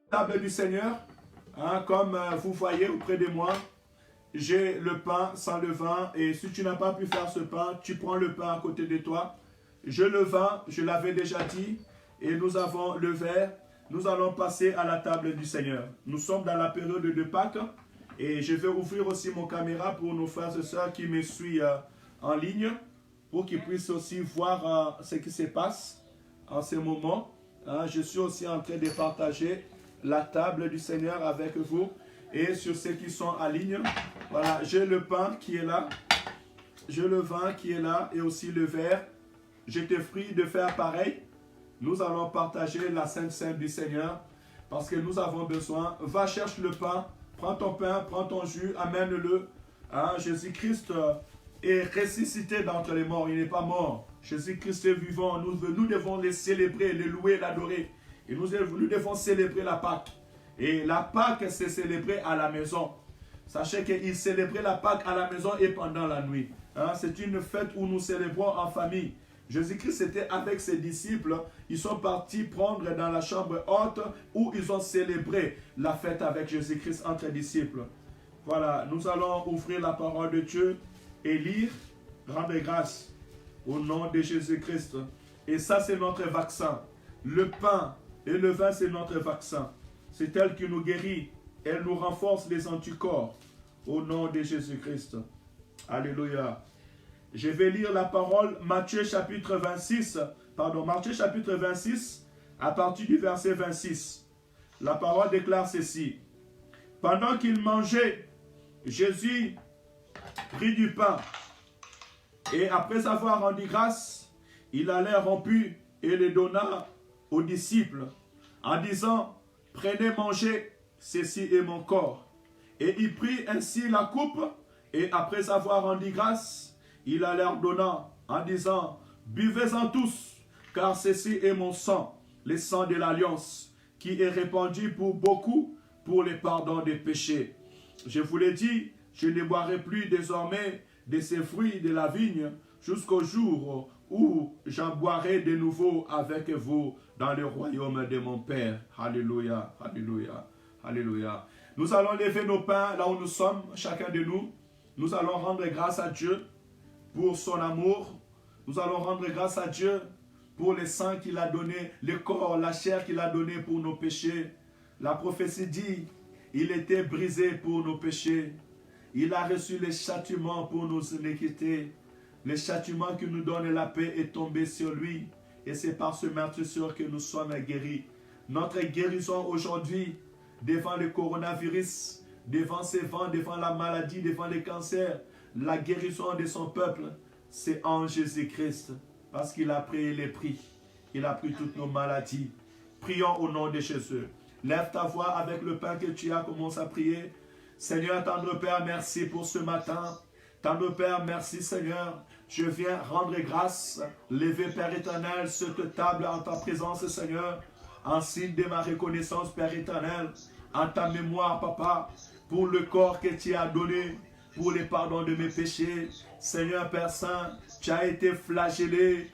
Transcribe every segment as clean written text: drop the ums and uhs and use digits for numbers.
Table du Seigneur, hein, comme vous voyez auprès de moi, j'ai le pain sans levain. Et si tu n'as pas pu faire ce pain, tu prends le pain à côté de toi. Je le vin, je l'avais déjà dit, et nous avons le verre. Nous allons passer à la table du Seigneur. Nous sommes dans la période de Pâques, et je vais ouvrir aussi mon caméra pour nos frères et sœurs qui me suivent en ligne, pour qu'ils puissent aussi voir ce qui se passe en ce moment. Hein, je suis aussi en train de partager la table du Seigneur avec vous et sur ceux qui sont en ligne. Voilà, j'ai le pain qui est là, j'ai le vin qui est là et aussi le verre. Je te prie de faire pareil. Nous allons partager la Sainte Seine du Seigneur parce que nous avons besoin. Va chercher le pain, prends ton pain, prends ton jus, amène-le. Hein, Jésus-Christ est ressuscité d'entre les morts, il n'est pas mort. Jésus-Christ est vivant, nous devons le célébrer, le louer, l'adorer. Et nous devons célébrer la Pâque. Et la Pâque, c'est célébré à la maison. Sachez qu'il célébrait la Pâque à la maison et pendant la nuit. Hein, c'est une fête où nous célébrons en famille. Jésus-Christ était avec ses disciples. Ils sont partis prendre dans la chambre haute où ils ont célébré la fête avec Jésus-Christ entre disciples. Voilà, nous allons ouvrir la parole de Dieu et lire, rendre grâce au nom de Jésus-Christ. Et ça, c'est notre vaccin. Le pain et le vin, c'est notre vaccin. C'est elle qui nous guérit. Elle nous renforce les anticorps. Au nom de Jésus-Christ. Alléluia. Je vais lire la parole, Matthieu chapitre 26, Matthieu chapitre 26, à partir du verset 26. La parole déclare ceci. Pendant qu'il mangeait, Jésus prit du pain, et après avoir rendu grâce, il allait rompu et le donna aux disciples, en disant, prenez, mangez, ceci est mon corps. Et il prit ainsi la coupe, et après avoir rendu grâce, il la leur donna en disant, buvez-en tous, car ceci est mon sang, le sang de l'alliance, qui est répandu pour beaucoup, pour le pardon des péchés. Je vous l'ai dit, je ne boirai plus désormais de ces fruits de la vigne, jusqu'au jour où j'en boirai de nouveau avec vous dans le royaume de mon Père. Alléluia, alléluia, alléluia. Nous allons lever nos pains là où nous sommes, chacun de nous. Nous allons rendre grâce à Dieu pour son amour. Nous allons rendre grâce à Dieu pour le sang qu'il a donné, le corps, la chair qu'il a donné pour nos péchés. La prophétie dit, il était brisé pour nos péchés. Il a reçu le châtiment pour nos iniquités. Le châtiment qui nous donne la paix est tombé sur lui. Et c'est par ce meurtrissure que nous sommes guéris. Notre guérison aujourd'hui, devant le coronavirus, devant ces vents, devant la maladie, devant le cancer, la guérison de son peuple, c'est en Jésus-Christ. Parce qu'il a payé les prix. Il a pris toutes nos maladies. Prions au nom de Jésus. Lève ta voix avec le pain que tu as, commence à prier. Seigneur, tendre Père, merci pour ce matin. Tendre Père, merci Seigneur. Je viens rendre grâce, lever Père éternel cette table en ta présence Seigneur, en signe de ma reconnaissance Père éternel, en ta mémoire Papa, pour le corps que tu as donné, pour le pardon de mes péchés. Seigneur Père Saint, tu as été flagellé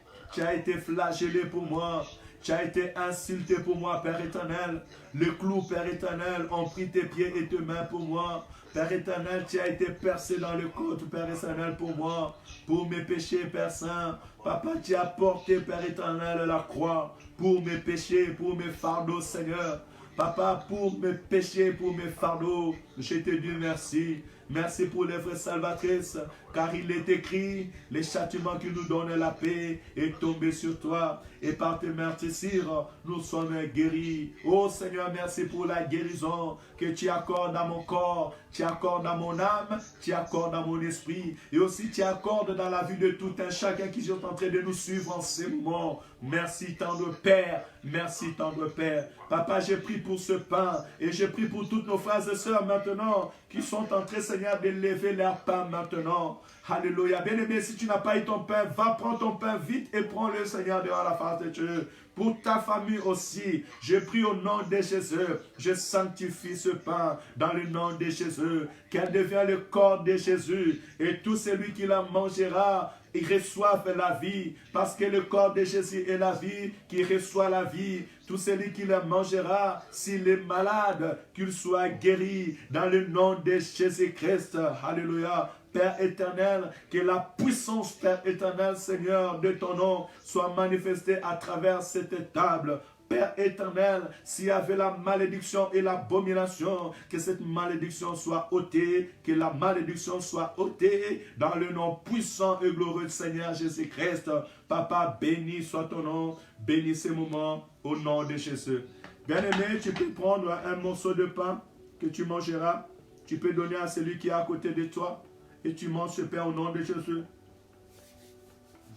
pour moi. Tu as été insulté pour moi, Père éternel. Le clou, Père éternel, ont pris tes pieds et tes mains pour moi. Père éternel, tu as été percé dans le côte, Père éternel, pour moi. Pour mes péchés, Père Saint. Papa, tu as porté, Père éternel, la croix. Pour mes péchés, pour mes fardeaux, Seigneur. Papa, pour mes péchés, pour mes fardeaux, je te dis merci. Merci pour l'œuvre salvatrice, car il est écrit, les châtiments qui nous donnent la paix est tombé sur toi, et par tes meurtrissures, nous sommes guéris. Oh Seigneur, merci pour la guérison que tu accordes à mon corps, tu accordes à mon âme, tu accordes à mon esprit, et aussi tu accordes dans la vie de tout un chacun qui est en train de nous suivre en ces moments. Merci tendre Père, merci tendre Père. Papa, j'ai pris pour ce pain, et j'ai pris pour toutes nos frères et sœurs maintenant, qui sont en train, Seigneur, de lever leur pain maintenant. Alléluia. Bien-aimé, si tu n'as pas eu ton pain, va prendre ton pain vite et prends-le, Seigneur, devant la face de Dieu. Pour ta famille aussi, je prie au nom de Jésus, je sanctifie ce pain dans le nom de Jésus, qu'elle devienne le corps de Jésus, et tout celui qui la mangera ils reçoivent la vie, parce que le corps de Jésus est la vie, qui reçoit la vie. Tout celui qui le mangera, s'il est malade, qu'il soit guéri dans le nom de Jésus-Christ. Alléluia. Père éternel, que la puissance, Père éternel, Seigneur, de ton nom soit manifestée à travers cette table. Père éternel, s'il y avait la malédiction et l'abomination, que cette malédiction soit ôtée, que la malédiction soit ôtée dans le nom puissant et glorieux du Seigneur Jésus-Christ. Papa, béni soit ton nom, bénis ces moments au nom de Jésus. Bien-aimé, tu peux prendre un morceau de pain que tu mangeras, tu peux donner à celui qui est à côté de toi et tu manges ce pain au nom de Jésus.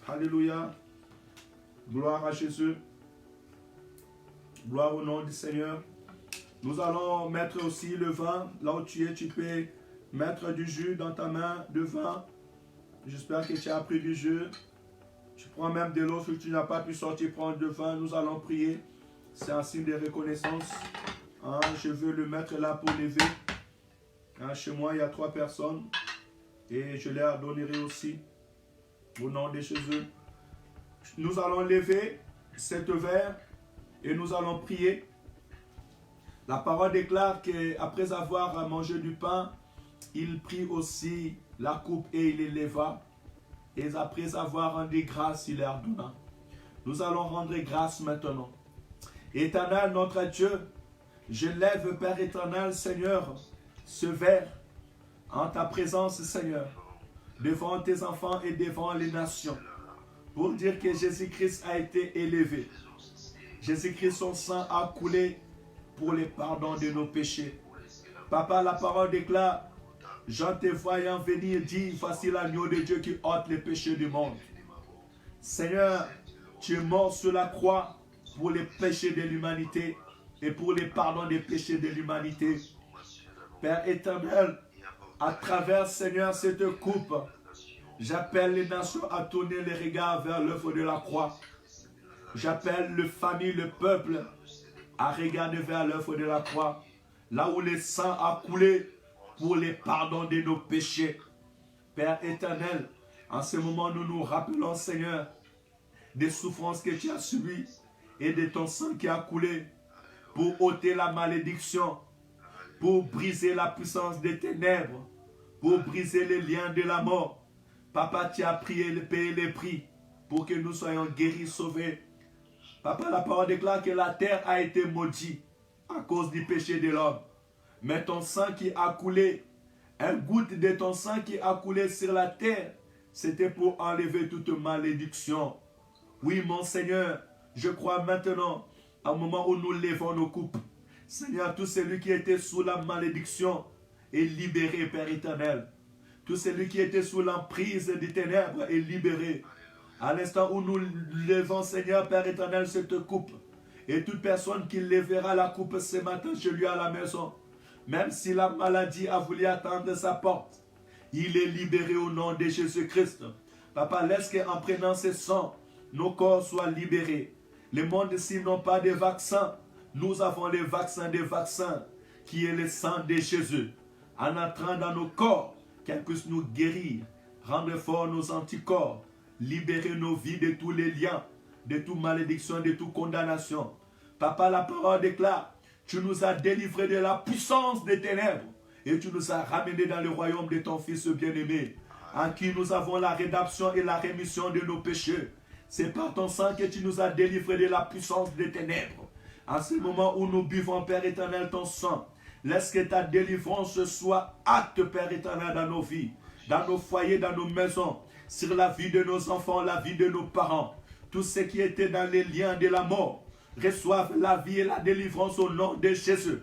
Alléluia. Gloire à Jésus. Gloire au nom du Seigneur. Nous allons mettre aussi le vin. Là où tu es, tu peux mettre du jus dans ta main de vin. J'espère que tu as pris du jus. Tu prends même de l'eau. Si tu n'as pas pu sortir prendre du vin, nous allons prier. C'est un signe de reconnaissance. Hein, je veux le mettre là pour lever. Hein, chez moi, il y a 3 personnes. Et je leur donnerai aussi. Au nom de Jésus. Nous allons lever cette verre. Et nous allons prier. La parole déclare qu'après avoir mangé du pain, il prit aussi la coupe et il éleva. Et après avoir rendu grâce, il leur donna. Nous allons rendre grâce maintenant. Éternel, notre Dieu, je lève, Père éternel, Seigneur, ce verre en ta présence, Seigneur, devant tes enfants et devant les nations, pour dire que Jésus-Christ a été élevé. Jésus-Christ, son sang a coulé pour le pardon de nos péchés. Papa, la parole déclare, Jean te voyant venir dit, voici l'agneau de Dieu qui ôte les péchés du monde. Seigneur, tu es mort sur la croix pour les péchés de l'humanité et pour le pardon des péchés de l'humanité. Père éternel, à travers, Seigneur, cette coupe, j'appelle les nations à tourner les regards vers l'œuvre de la croix. J'appelle les familles, le peuple à regarder vers l'œuvre de la croix, là où le sang a coulé pour le pardon de nos péchés. Père éternel, en ce moment, nous nous rappelons, Seigneur, des souffrances que tu as subies et de ton sang qui a coulé pour ôter la malédiction, pour briser la puissance des ténèbres, pour briser les liens de la mort. Papa, tu as payé les prix pour que nous soyons guéris, sauvés. Papa, la parole déclare que la terre a été maudite à cause du péché de l'homme. Mais ton sang qui a coulé, une goutte de ton sang qui a coulé sur la terre, c'était pour enlever toute malédiction. Oui, mon Seigneur, je crois maintenant, au moment où nous levons nos coupes, Seigneur, tout celui qui était sous la malédiction est libéré, Père éternel. Tout celui qui était sous l'emprise des ténèbres est libéré. À l'instant où nous levons, Seigneur, Père éternel, cette coupe, et toute personne qui lèvera la coupe ce matin chez lui à la maison, même si la maladie a voulu attendre sa porte, il est libéré au nom de Jésus-Christ. Papa, laisse qu'en prenant ce sang, nos corps soient libérés. Le monde ici n'a pas de vaccin. Nous avons le vaccin des vaccins, qui est le sang de Jésus. En entrant dans nos corps, qu'elle puisse nous guérir, rendre fort nos anticorps, libérer nos vies de tous les liens, de toute malédiction, de toute condamnation. Papa, la parole déclare, tu nous as délivrés de la puissance des ténèbres et tu nous as ramenés dans le royaume de ton Fils bien-aimé, en qui nous avons la rédemption et la rémission de nos péchés. C'est par ton sang que tu nous as délivrés de la puissance des ténèbres. En ce moment où nous buvons, Père éternel, ton sang, laisse que ta délivrance soit acte, Père éternel, dans nos vies, dans nos foyers, dans nos maisons, sur la vie de nos enfants, la vie de nos parents. Tous ceux qui étaient dans les liens de la mort reçoivent la vie et la délivrance au nom de Jésus.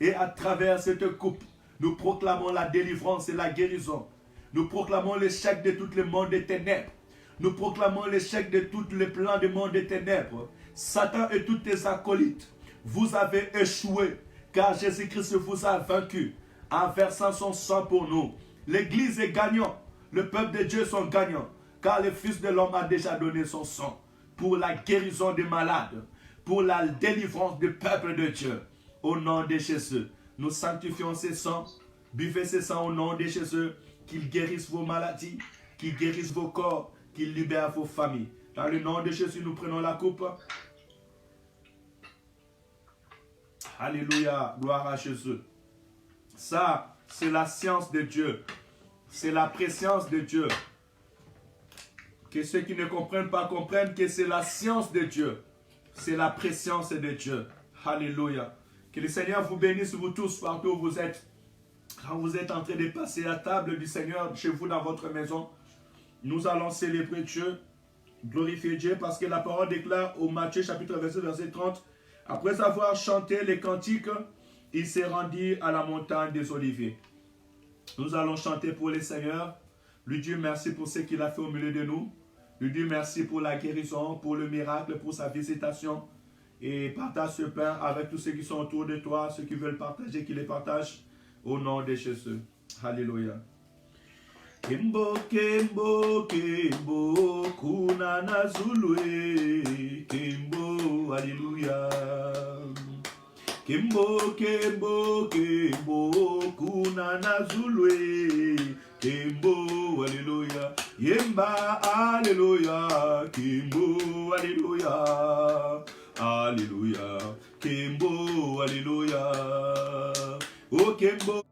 Et à travers cette coupe, nous proclamons la délivrance et la guérison. Nous proclamons l'échec de tout le monde des ténèbres. Nous proclamons l'échec de tous les plans du monde des ténèbres. Satan et tous tes acolytes, vous avez échoué, car Jésus-Christ vous a vaincu en versant son sang pour nous. L'Église est gagnante. Le peuple de Dieu sont gagnants, car le Fils de l'homme a déjà donné son sang pour la guérison des malades, pour la délivrance du peuple de Dieu. Au nom de Jésus, nous sanctifions ces sangs. Buvez ces sangs au nom de Jésus, qu'il guérisse vos maladies, qu'il guérisse vos corps, qu'il libère vos familles. Dans le nom de Jésus, nous prenons la coupe. Alléluia, gloire à Jésus. Ça, c'est la science de Dieu. C'est la préscience de Dieu. Que ceux qui ne comprennent pas comprennent que c'est la science de Dieu. C'est la préscience de Dieu. Alléluia. Que le Seigneur vous bénisse, vous tous, partout où vous êtes. Quand vous êtes en train de passer la table du Seigneur chez vous dans votre maison, nous allons célébrer Dieu, glorifier Dieu, parce que la parole déclare au Matthieu chapitre 27, verset 30, après avoir chanté les cantiques, il s'est rendu à la montagne des Oliviers. Nous allons chanter pour le Seigneur, lui dire merci pour ce qu'il a fait au milieu de nous, lui dire merci pour la guérison, pour le miracle, pour sa visitation, et partage ce pain avec tous ceux qui sont autour de toi, ceux qui veulent partager, qui les partagent, au nom de Jésus. Alléluia. Kimbo, Kimbo, Kimbo, Kunana Zulue, Kimbo, Alléluia. Kimbo, Kimbo, Kimbo, Kunana Zulue, Kimbo, Alléluia. Yemba, Alléluia, Kimbo, Alléluia. Alléluia, Kimbo, Alléluia. Oh Kimbo.